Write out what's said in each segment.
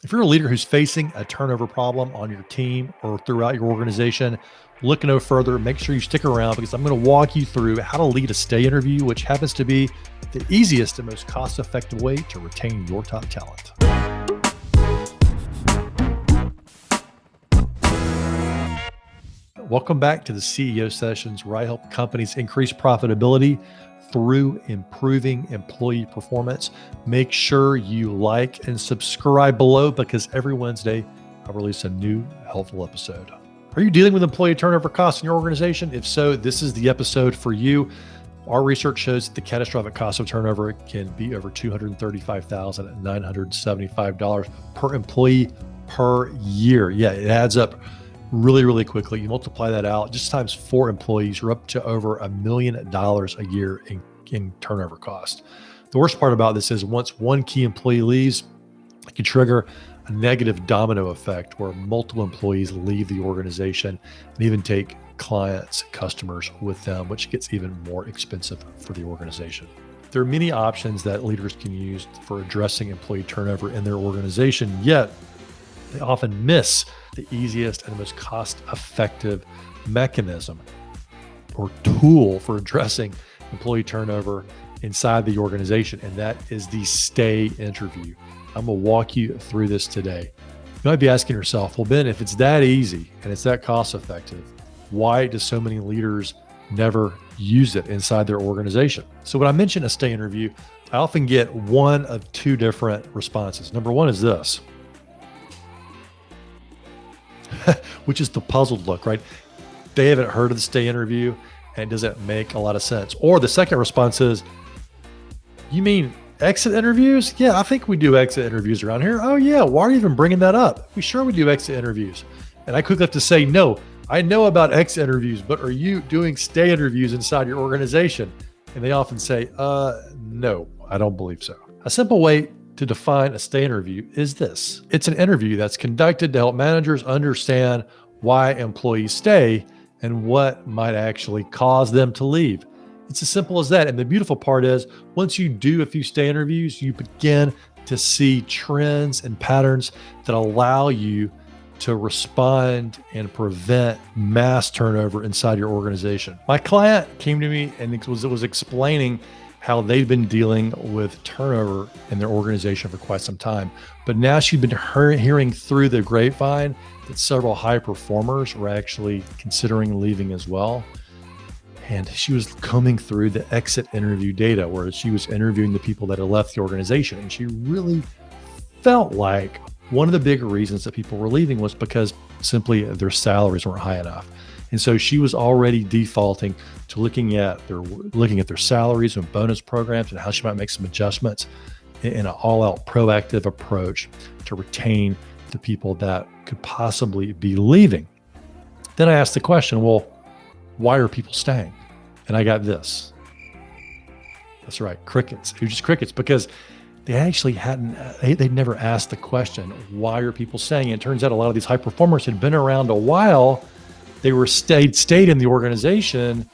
If you're a leader who's facing a turnover problem on your team or throughout your organization, look no further. Make sure you stick around because I'm going to walk you through how to lead a stay interview, which happens to be the easiest and most cost-effective way to retain your top talent. Welcome back to the CEO Sessions, where I help companies increase profitability through improving employee performance. Make sure you like and subscribe below because every Wednesday I'll release a new helpful episode. Are you dealing with employee turnover costs in your organization? If so, this is the episode for you. Our research shows that the catastrophic cost of turnover can be over $235,975 per employee per year. Yeah, it adds up really, really quickly. You multiply that out, just times 4 employees, you're up to over $1 million a year in turnover cost. The worst part about this is once one key employee leaves, it can trigger a negative domino effect where multiple employees leave the organization and even take clients, customers with them, which gets even more expensive for the organization. There are many options that leaders can use for addressing employee turnover in their organization, yet they often miss the easiest and most cost-effective mechanism or tool for addressing employee turnover inside the organization, and that is the stay interview. I'm going to walk you through this today. You might be asking yourself, well, Ben, if it's that easy and it's that cost-effective, why do so many leaders never use it inside their organization? So when I mention a stay interview, I often get one of 2 different responses. Number one is this, which is the puzzled look, right? They haven't heard of the stay interview and it doesn't make a lot of sense. Or the second response is, you mean exit interviews? Yeah, I think we do exit interviews around here. Oh yeah, why are you even bringing that up? We do exit interviews. And I quickly have to say, no, I know about exit interviews, but are you doing stay interviews inside your organization? And they often say, no, I don't believe so. A simple way to define a stay interview is this. It's an interview that's conducted to help managers understand why employees stay and what might actually cause them to leave. It's as simple as that. And the beautiful part is once you do a few stay interviews, you begin to see trends and patterns that allow you to respond and prevent mass turnover inside your organization. My client came to me and was explaining how they've been dealing with turnover in their organization for quite some time. But now she'd been hearing through the grapevine that several high performers were actually considering leaving as well. And she was combing through the exit interview data where she was interviewing the people that had left the organization. And she really felt like one of the big reasons that people were leaving was because simply their salaries weren't high enough. And so she was already defaulting to looking at their salaries and bonus programs and how she might make some adjustments in an all-out proactive approach to retain the people that could possibly be leaving. Then I asked the question, well, why are people staying? And I got this. That's right, crickets. It was just crickets because they actually they'd never asked the question, why are people staying? And it turns out a lot of these high performers had been around a while. They were stayed in the organization.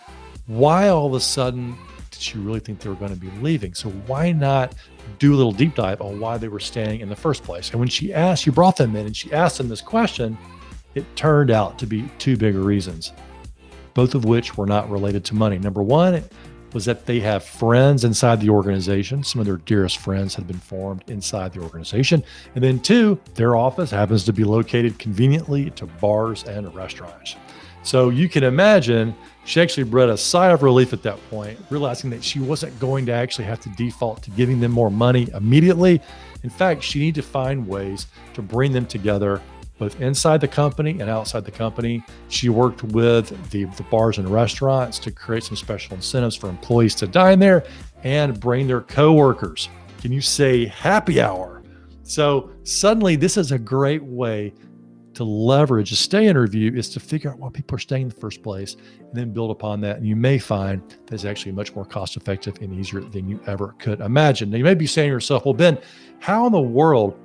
Why all of a sudden did she really think they were going to be leaving? So why not do a little deep dive on why they were staying in the first place? And when she brought them in and she asked them this question, it turned out to be 2 big reasons, both of which were not related to money. Number one was that they have friends inside the organization. Some of their dearest friends had been formed inside the organization. And then 2, their office happens to be located conveniently to bars and restaurants. So you can imagine she actually bred a sigh of relief at that point, realizing that she wasn't going to actually have to default to giving them more money immediately. In fact, she needed to find ways to bring them together both inside the company and outside the company. She worked with the bars and restaurants to create some special incentives for employees to dine there and bring their coworkers. Can you say happy hour? So suddenly this is a great way to leverage a stay interview, is to figure out why people are staying in the first place and then build upon that. And you may find that it's actually much more cost effective and easier than you ever could imagine. Now you may be saying to yourself, well, Ben, how in the world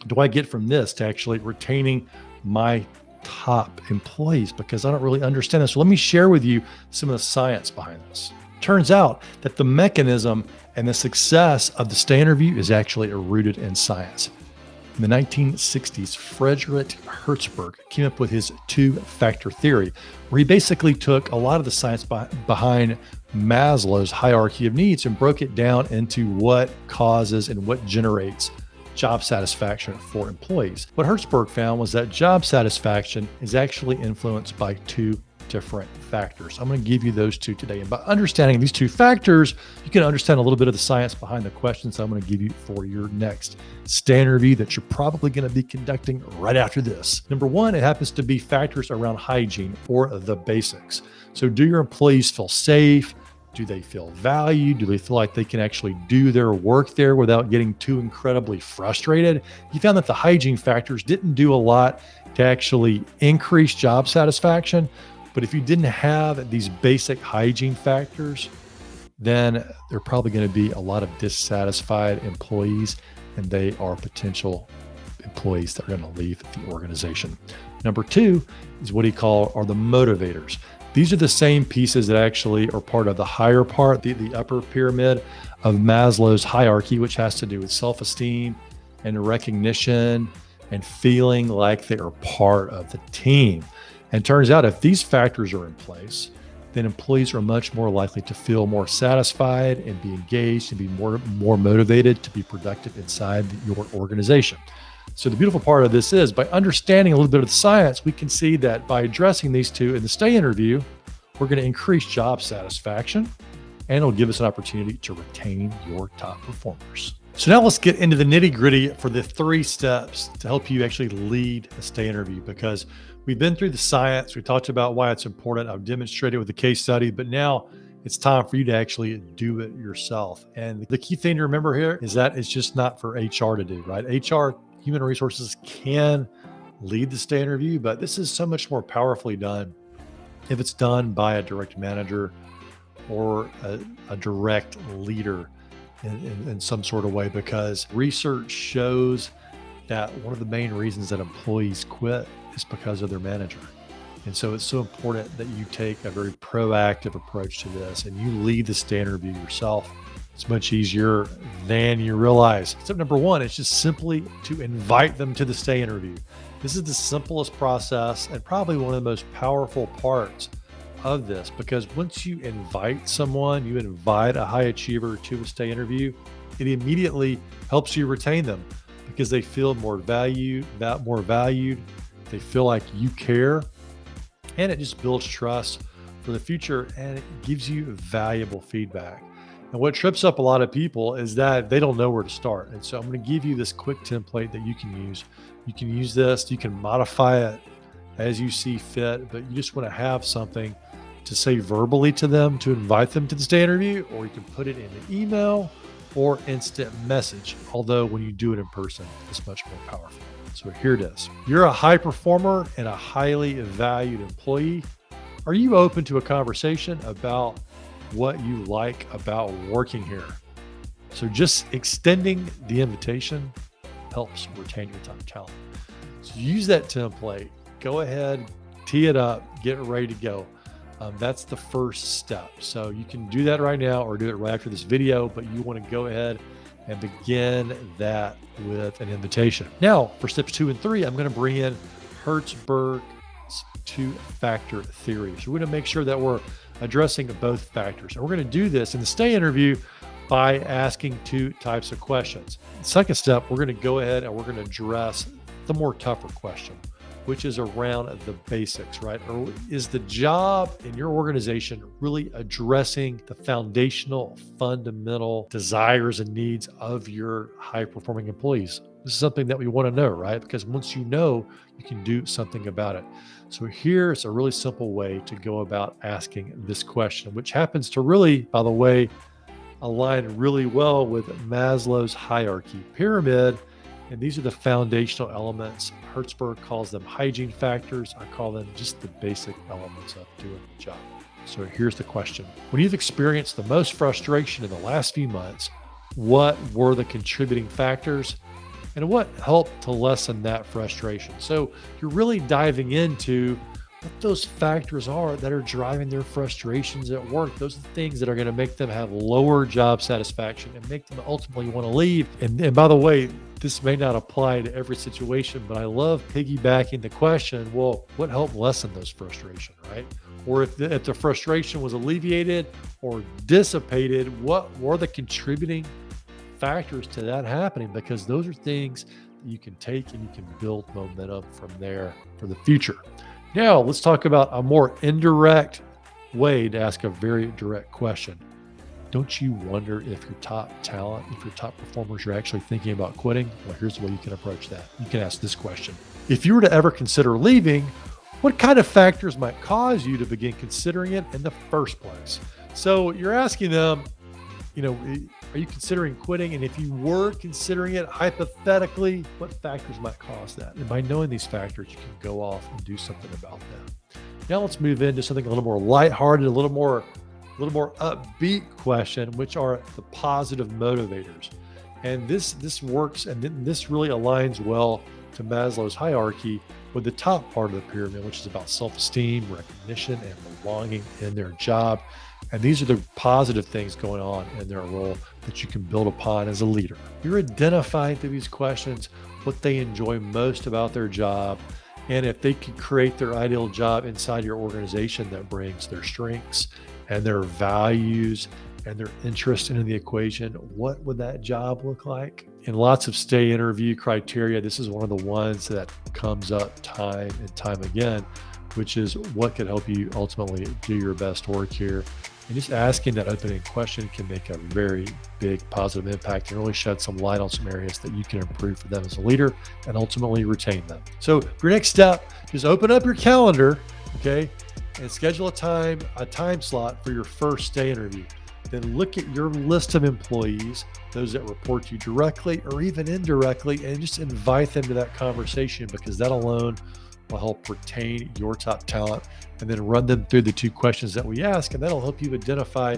do I get from this to actually retaining my top employees? Because I don't really understand this. So let me share with you some of the science behind this. Turns out that the mechanism and the success of the stay interview is actually rooted in science. In the 1960s, Frederick Hertzberg came up with his two-factor theory, where he basically took a lot of the science behind Maslow's hierarchy of needs and broke it down into what causes and what generates job satisfaction for employees. What Hertzberg found was that job satisfaction is actually influenced by two different factors. I'm going to give you those two today. And by understanding these two factors, you can understand a little bit of the science behind the questions I'm going to give you for your next stay interview that you're probably going to be conducting right after this. Number one, it happens to be factors around hygiene or the basics. So do your employees feel safe? Do they feel valued? Do they feel like they can actually do their work there without getting too incredibly frustrated? You found that the hygiene factors didn't do a lot to actually increase job satisfaction. But if you didn't have these basic hygiene factors, then there are probably going to be a lot of dissatisfied employees, and they are potential employees that are going to leave the organization. Number two is what he called are the motivators. These are the same pieces that actually are part of the higher part, the upper pyramid of Maslow's hierarchy, which has to do with self-esteem and recognition and feeling like they are part of the team. And turns out if these factors are in place, then employees are much more likely to feel more satisfied and be engaged and be more motivated to be productive inside your organization. So the beautiful part of this is by understanding a little bit of the science, we can see that by addressing these two in the stay interview, we're going to increase job satisfaction and it'll give us an opportunity to retain your top performers. So now let's get into the nitty gritty for the 3 steps to help you actually lead a stay interview, because we've been through the science. We talked about why it's important. I've demonstrated with the case study, but now it's time for you to actually do it yourself. And the key thing to remember here is that it's just not for HR to do, right? HR, human resources, can lead the stay interview, but this is so much more powerfully done if it's done by a direct manager or a direct leader in some sort of way, because research shows that one of the main reasons that employees quit is because of their manager. And so it's so important that you take a very proactive approach to this and you lead the stay interview yourself. It's much easier than you realize. Step number 1 is just simply to invite them to the stay interview. This is the simplest process and probably one of the most powerful parts of this, because once you invite someone, you invite a high achiever to a stay interview, it immediately helps you retain them because they feel more valued, they feel like you care, and it just builds trust for the future and it gives you valuable feedback. And what trips up a lot of people is that they don't know where to start. And so I'm going to give you this quick template that you can use. You can use this, you can modify it as you see fit, but you just want to have something to say verbally to them to invite them to the stay interview, or you can put it in an email or instant message. Although when you do it in person, it's much more powerful. So here it is. You're a high performer and a highly valued employee. Are you open to a conversation about what you like about working here? So just extending the invitation helps retain your top talent. So use that template. Go ahead, tee it up, get ready to go. That's the first step. So you can do that right now or do it right after this video, but you want to go ahead and begin that with an invitation. Now for steps 2 and 3, I'm going to bring in Hertzberg's 2-factor theory. So we're going to make sure that we're addressing both factors. And we're going to do this in the stay interview by asking 2 types of questions. The second step, we're going to go ahead and we're going to address the more tougher question, which is around the basics, right? Or is the job in your organization really addressing the foundational, fundamental desires and needs of your high-performing employees? This is something that we want to know, right? Because once you know, you can do something about it. So here's a really simple way to go about asking this question, which happens to really, by the way, align really well with Maslow's hierarchy pyramid. And these are the foundational elements. Hertzberg calls them hygiene factors. I call them just the basic elements of doing the job. So here's the question. When you've experienced the most frustration in the last few months, what were the contributing factors and what helped to lessen that frustration? So you're really diving into what those factors are that are driving their frustrations at work. Those are the things that are going to make them have lower job satisfaction and make them ultimately want to leave. And by the way, This may not apply to every situation, but I love piggybacking the question, well, what helped lessen those frustration, right? Or if the frustration was alleviated or dissipated, what were the contributing factors to that happening? Because those are things that you can take and you can build momentum from there for the future. Now, let's talk about a more indirect way to ask a very direct question. Don't you wonder if your top talent, if your top performers are actually thinking about quitting? Well, here's the way you can approach that. You can ask this question. If you were to ever consider leaving, what kind of factors might cause you to begin considering it in the first place? So you're asking them, are you considering quitting? And if you were considering it, hypothetically, what factors might cause that? And by knowing these factors, you can go off and do something about them. Now let's move into something a little more lighthearted, a little more upbeat question, which are the positive motivators. And this works, and this really aligns well to Maslow's hierarchy with the top part of the pyramid, which is about self-esteem, recognition, and belonging in their job. And these are the positive things going on in their role that you can build upon as a leader. You're identifying through these questions what they enjoy most about their job, and if they could create their ideal job inside your organization that brings their strengths and their values and their interest into the equation, what would that job look like? In lots of stay interview criteria, this is one of the ones that comes up time and time again, which is what could help you ultimately do your best work here. And just asking that opening question can make a very big positive impact and really shed some light on some areas that you can improve for them as a leader and ultimately retain them. So your next step, just open up your calendar, okay, and schedule a time slot for your first stay interview. Then look at your list of employees, those that report to you directly or even indirectly, and just invite them to that conversation, because that alone will help retain your top talent, and then run them through the 2 questions that we ask, and that'll help you identify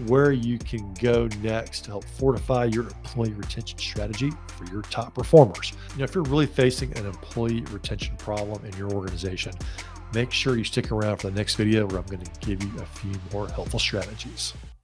where you can go next to help fortify your employee retention strategy for your top performers. If you're really facing an employee retention problem in your organization, make sure you stick around for the next video where I'm going to give you a few more helpful strategies.